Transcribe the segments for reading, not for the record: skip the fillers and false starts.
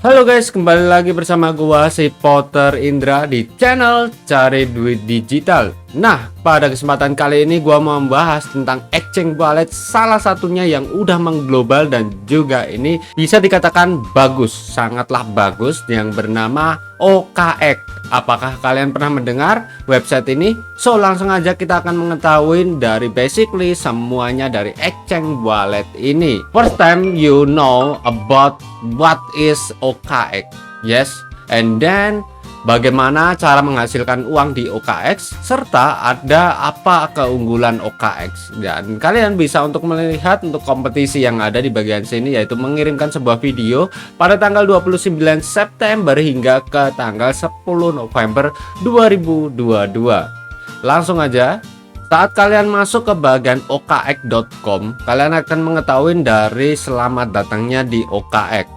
Halo guys, kembali lagi bersama gua si Potter Indra di channel Cari Duit Digital. Nah, pada kesempatan kali ini gua mau membahas tentang exchange wallet, salah satunya yang udah mengglobal dan juga ini bisa dikatakan bagus, sangatlah bagus, yang bernama OKX. Apakah kalian pernah mendengar website ini? So, langsung aja kita akan mengetahui dari basically semuanya dari exchange wallet ini. First time you know about what is OKX, yes, and then bagaimana cara menghasilkan uang di OKX, serta ada apa keunggulan OKX. Dan kalian bisa untuk melihat untuk kompetisi yang ada di bagian sini, yaitu mengirimkan sebuah video pada tanggal 29 September hingga ke tanggal 10 November 2022. Langsung aja, saat kalian masuk ke bagian okx.com, kalian akan mengetahui dari selamat datangnya di OKX.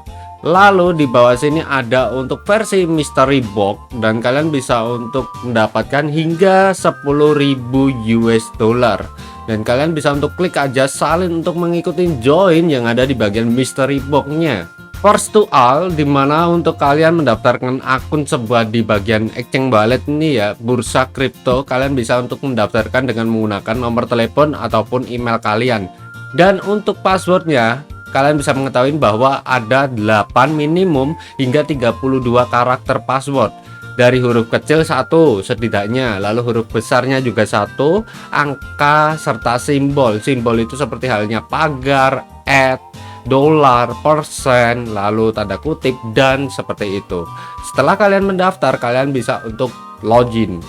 Lalu di bawah sini ada untuk versi mystery box dan kalian bisa untuk mendapatkan hingga 10.000 US dollar. Dan kalian bisa untuk klik aja salin untuk mengikuti join yang ada di bagian mystery box-nya. First to all, dimana untuk kalian mendaftarkan akun sebuah di bagian exchange wallet ini ya, bursa kripto, kalian bisa untuk mendaftarkan dengan menggunakan nomor telepon ataupun email kalian. Dan untuk passwordnya, kalian bisa mengetahui bahwa ada 8 minimum hingga 32 karakter password. Dari huruf kecil 1 setidaknya, lalu huruf besarnya juga 1, angka serta simbol. Simbol itu seperti halnya pagar, dolar, persen, lalu tanda kutip, dan seperti itu. Setelah kalian mendaftar, kalian bisa untuk login.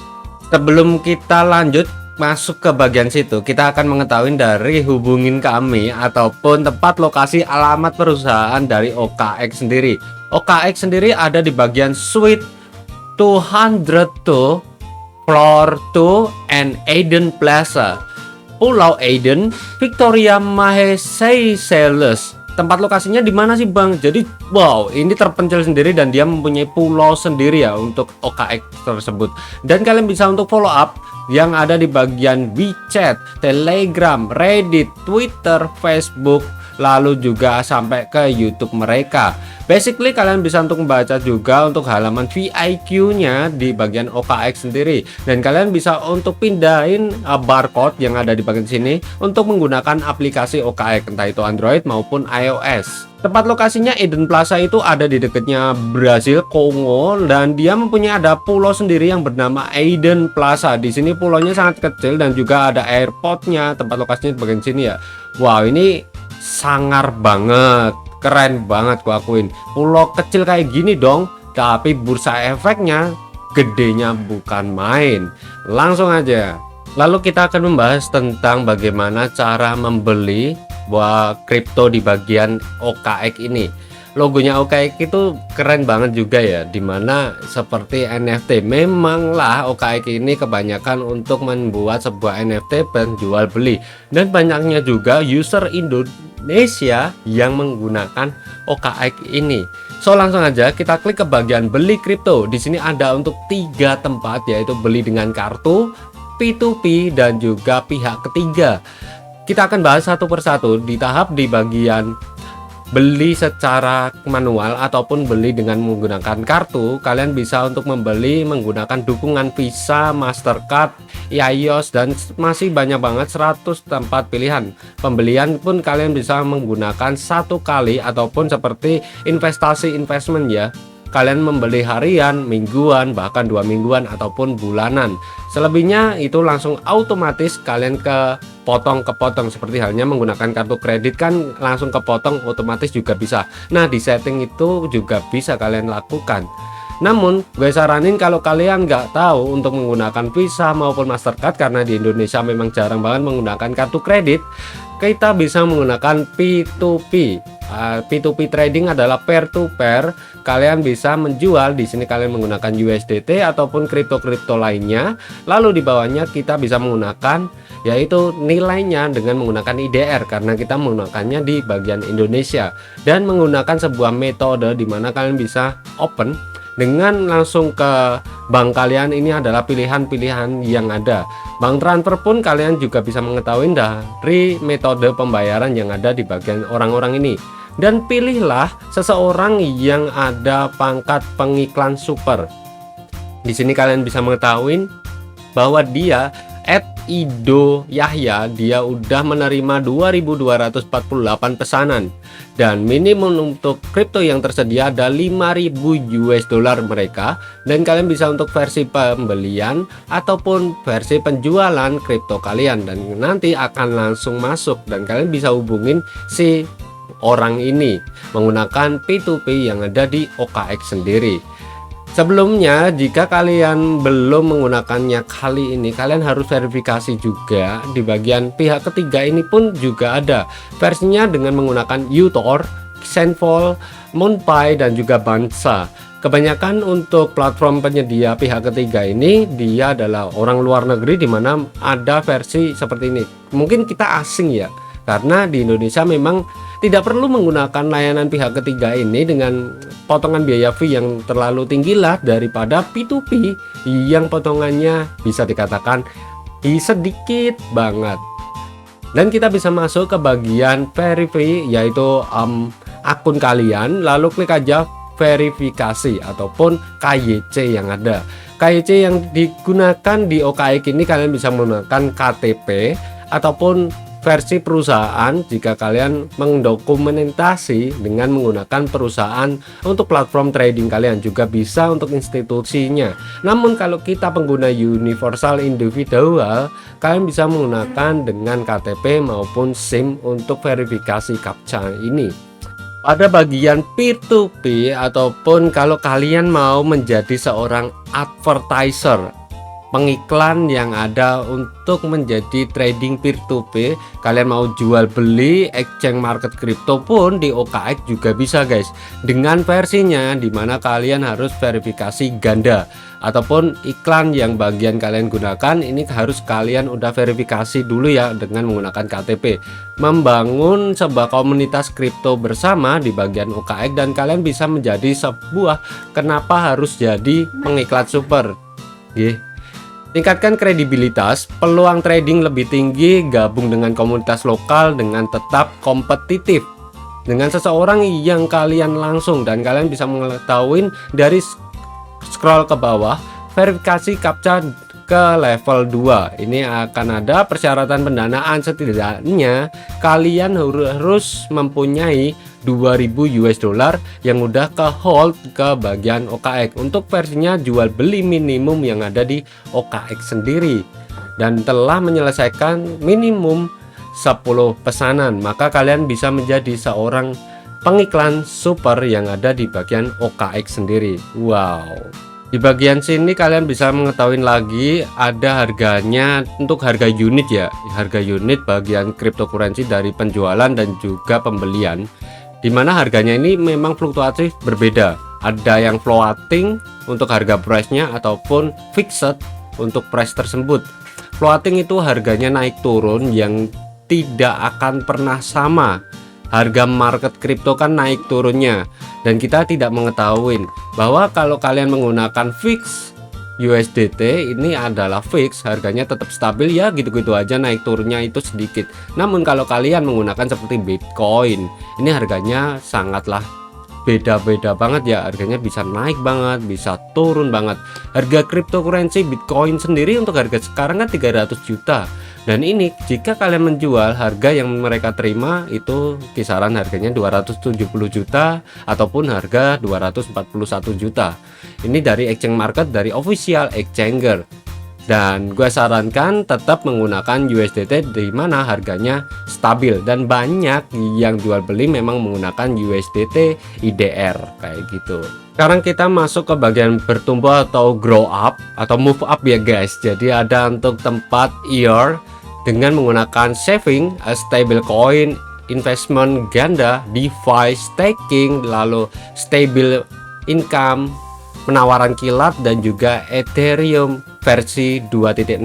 Sebelum kita lanjut masuk ke bagian situ, kita akan mengetahui dari hubungin kami ataupun tempat lokasi alamat perusahaan dari OKX sendiri. OKX sendiri ada di bagian suite 202 floor 2 and Eden Plaza, Pulau Eden, Victoria, Seychelles. Tempat lokasinya di mana sih Bang? Jadi wow, ini terpencil sendiri dan dia mempunyai pulau sendiri ya untuk OKX tersebut. Dan kalian bisa untuk follow up yang ada di bagian WeChat, Telegram, Reddit, Twitter, Facebook, lalu juga sampai ke YouTube mereka. Basically kalian bisa untuk membaca juga untuk halaman VIQ-nya di bagian OKX sendiri, dan kalian bisa untuk pindahin barcode yang ada di bagian sini untuk menggunakan aplikasi OKX, entah itu Android maupun iOS. Tempat lokasinya Eden Plaza itu ada di dekatnya Brasil, Kongo, dan dia mempunyai ada pulau sendiri yang bernama Eden Plaza. Di sini pulaunya sangat kecil dan juga ada airportnya. Tempat lokasinya di bagian sini ya. Wow, ini sangar banget, keren banget gua akuin. Pulau kecil kayak gini dong, tapi bursa efeknya gedenya bukan main. Langsung aja. Lalu kita akan membahas tentang bagaimana cara membeli buah kripto di bagian OKX ini. Logonya OKX itu keren banget juga ya, dimana seperti NFT. Memanglah OKX ini kebanyakan untuk membuat sebuah NFT penjual beli, dan banyaknya juga user Indonesia yang menggunakan OKX ini. So langsung aja kita klik ke bagian beli kripto. Di sini ada untuk 3 tempat, yaitu beli dengan kartu, P2P, dan juga pihak ketiga. Kita akan bahas satu persatu. Di tahap di bagian beli secara manual ataupun beli dengan menggunakan kartu, kalian bisa untuk membeli menggunakan dukungan Visa, Mastercard, iOS, dan masih banyak banget 100 tempat pilihan. Pembelian pun kalian bisa menggunakan 1 kali ataupun seperti investment ya. Kalian membeli harian, mingguan, bahkan 2 mingguan ataupun bulanan. Selebihnya itu langsung otomatis kalian kepotong seperti halnya menggunakan kartu kredit kan langsung kepotong otomatis juga bisa. Nah, di setting itu juga bisa kalian lakukan. Namun gue saranin kalau kalian nggak tahu untuk menggunakan Visa maupun Mastercard, karena di Indonesia memang jarang banget menggunakan kartu kredit, kita bisa menggunakan P2P. P2P trading adalah peer to peer. Kalian bisa menjual di sini, kalian menggunakan USDT ataupun kripto-kripto lainnya. Lalu di bawahnya kita bisa menggunakan yaitu nilainya dengan menggunakan IDR, karena kita menggunakannya di bagian Indonesia, dan menggunakan sebuah metode di mana kalian bisa open dengan langsung ke bank kalian. Ini adalah pilihan-pilihan yang ada. Bank transfer pun kalian juga bisa mengetahui dari metode pembayaran yang ada di bagian orang-orang ini. dan pilihlah seseorang yang ada pangkat pengiklan super. Di sini kalian bisa mengetahui bahwa dia @Ido Yahya, dia udah menerima 2248 pesanan, dan minimum untuk kripto yang tersedia ada 5.000 US dollar mereka, dan kalian bisa untuk versi pembelian ataupun versi penjualan kripto kalian, dan nanti akan langsung masuk dan kalian bisa hubungin si orang ini menggunakan P2P yang ada di OKX sendiri. Sebelumnya, jika kalian belum menggunakannya kali ini, kalian harus verifikasi juga. Di bagian pihak ketiga ini pun juga ada versinya dengan menggunakan uTor, Sandfall, MoonPie, dan juga Bansa. Kebanyakan untuk platform penyedia pihak ketiga ini dia adalah orang luar negeri, di mana ada versi seperti ini. Mungkin kita asing ya, karena di Indonesia memang tidak perlu menggunakan layanan pihak ketiga ini dengan potongan biaya fee yang terlalu tinggi lah daripada P2P yang potongannya bisa dikatakan sedikit banget. Dan kita bisa masuk ke bagian verify, yaitu akun kalian, lalu klik aja verifikasi ataupun KYC yang ada. KYC yang digunakan di OKX ini kalian bisa menggunakan KTP ataupun versi perusahaan jika kalian mendokumentasi dengan menggunakan perusahaan untuk platform trading kalian, juga bisa untuk institusinya. Namun kalau kita pengguna universal individual, kalian bisa menggunakan dengan KTP maupun SIM untuk verifikasi CAPTCHA ini. Pada bagian P2P ataupun kalau kalian mau menjadi seorang advertiser, pengiklan yang ada untuk menjadi trading peer-to-peer, kalian mau jual beli exchange market crypto pun di OKX juga bisa guys, dengan versinya dimana kalian harus verifikasi ganda ataupun iklan yang bagian kalian gunakan ini harus kalian udah verifikasi dulu ya dengan menggunakan KTP, membangun sebuah komunitas kripto bersama di bagian OKX, dan kalian bisa menjadi sebuah, kenapa harus jadi pengiklan super tingkatkan kredibilitas, peluang trading lebih tinggi, gabung dengan komunitas lokal dengan tetap kompetitif dengan seseorang yang kalian langsung, dan kalian bisa mengetahui dari scroll ke bawah verifikasi CAPTCHA ke level 2. Ini akan ada persyaratan pendanaan, setidaknya kalian harus mempunyai 2.000 US dollar yang udah ke hold ke bagian OKX. Untuk versinya jual beli minimum yang ada di OKX sendiri dan telah menyelesaikan minimum 10 pesanan, maka kalian bisa menjadi seorang pengiklan super yang ada di bagian OKX sendiri. Wow, di bagian sini kalian bisa mengetahui lagi ada harganya untuk harga unit ya, harga unit bagian cryptocurrency dari penjualan dan juga pembelian, dimana harganya ini memang fluktuatif berbeda. Ada yang floating untuk harga price-nya ataupun fixed untuk price tersebut. Floating itu harganya naik turun yang tidak akan pernah sama. Harga market kripto kan naik turunnya, dan kita tidak mengetahui bahwa kalau kalian menggunakan fix USDT ini adalah fix, harganya tetap stabil ya, gitu-gitu aja, naik turunnya itu sedikit. Namun kalau kalian menggunakan seperti Bitcoin, ini harganya sangatlah beda-beda banget ya, harganya bisa naik banget, bisa turun banget. Harga cryptocurrency Bitcoin sendiri untuk harga sekarang kan 300 juta. Dan ini jika kalian menjual, harga yang mereka terima itu kisaran harganya 270 juta ataupun harga 241 juta. Ini dari exchange market, dari official exchanger. Dan gue sarankan tetap menggunakan USDT di mana harganya stabil, dan banyak yang jual beli memang menggunakan USDT IDR kayak gitu. Sekarang kita masuk ke bagian bertumbuh atau grow up atau move up ya guys. Jadi ada untuk tempat EAR dengan menggunakan saving, stable coin, investment ganda, DeFi, staking, lalu stable income, penawaran kilat, dan juga Ethereum versi 2.0.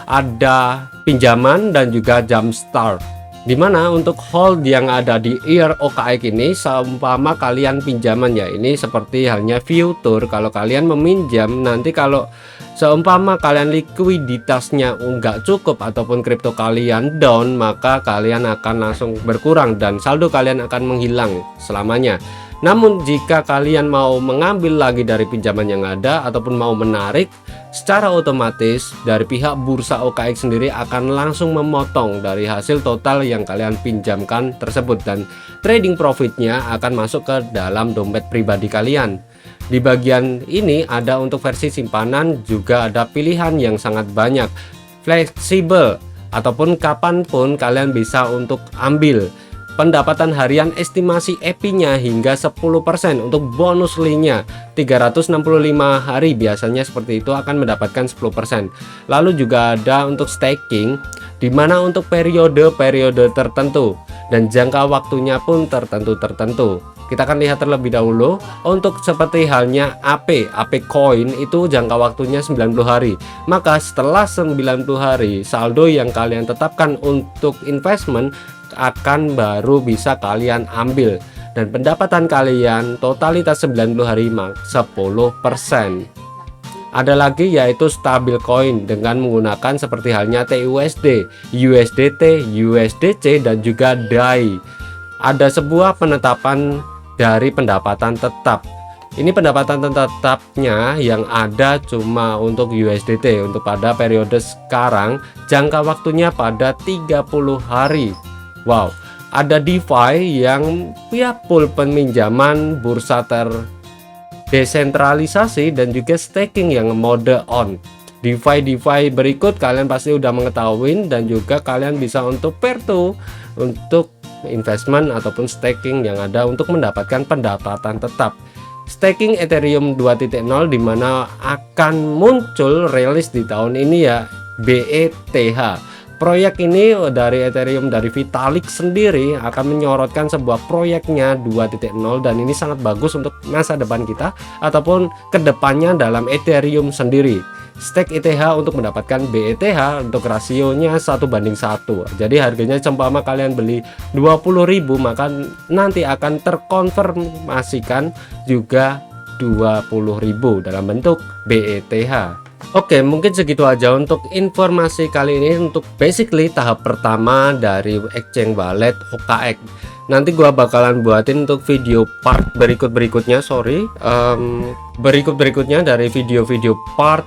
Ada pinjaman dan juga jumpstart. Dimana untuk hold yang ada di Ear OKX ini seumpama kalian pinjaman ya, ini seperti halnya future. Kalau kalian meminjam, nanti kalau seumpama kalian likuiditasnya nggak cukup ataupun kripto kalian down, maka kalian akan langsung berkurang dan saldo kalian akan menghilang selamanya. Namun jika kalian mau mengambil lagi dari pinjaman yang ada ataupun mau menarik, secara otomatis dari pihak bursa OKX sendiri akan langsung memotong dari hasil total yang kalian pinjamkan tersebut, dan trading profitnya akan masuk ke dalam dompet pribadi kalian. Di bagian ini ada untuk versi simpanan, juga ada pilihan yang sangat banyak, fleksibel ataupun kapanpun kalian bisa untuk ambil. Pendapatan harian estimasi EPI-nya hingga 10%. Untuk bonus linknya 365 hari biasanya seperti itu akan mendapatkan 10%. Lalu juga ada untuk staking, dimana untuk periode-periode tertentu dan jangka waktunya pun tertentu. Kita akan lihat terlebih dahulu untuk seperti halnya AP Coin itu jangka waktunya 90 hari. Maka setelah 90 hari saldo yang kalian tetapkan untuk investment akan baru bisa kalian ambil, dan pendapatan kalian totalitas 90 hari 10%. Ada lagi yaitu stabil coin dengan menggunakan seperti halnya TUSD, USDT, USDC dan juga DAI. Ada sebuah penetapan dari pendapatan tetap. Ini pendapatan tetapnya yang ada cuma untuk USDT untuk pada periode sekarang, jangka waktunya pada 30 hari. Wow, ada DeFi yang ya full peminjaman bursa terdesentralisasi dan juga staking yang mode on. DeFi berikut kalian pasti udah mengetahui, dan juga kalian bisa untuk perto untuk investment ataupun staking yang ada untuk mendapatkan pendapatan tetap. Staking Ethereum 2.0 dimana akan muncul rilis di tahun ini ya, BETH. Proyek ini dari Ethereum, dari Vitalik sendiri akan menyorotkan sebuah proyeknya 2.0, dan ini sangat bagus untuk masa depan kita ataupun kedepannya dalam Ethereum sendiri. Stake ETH untuk mendapatkan BETH untuk rasionya 1:1. Jadi harganya seumpama kalian beli 20.000, maka nanti akan terkonfirmasikan juga 20.000 dalam bentuk BETH. Oke, mungkin segitu aja untuk informasi kali ini untuk basically tahap pertama dari exchange wallet OKX. Nanti gua bakalan buatin untuk video part berikutnya berikutnya dari video-video part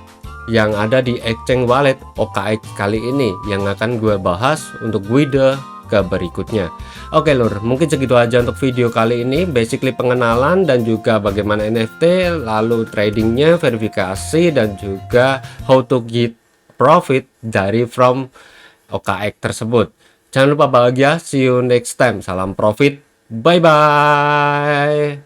yang ada di exchange wallet OKX kali ini yang akan gua bahas untuk guide ke berikutnya. Oke lur, mungkin segitu aja untuk video kali ini, basically pengenalan dan juga bagaimana NFT, lalu tradingnya, verifikasi, dan juga how to get profit dari from OKX tersebut. Jangan lupa bahagia, see you next time, salam profit, bye bye.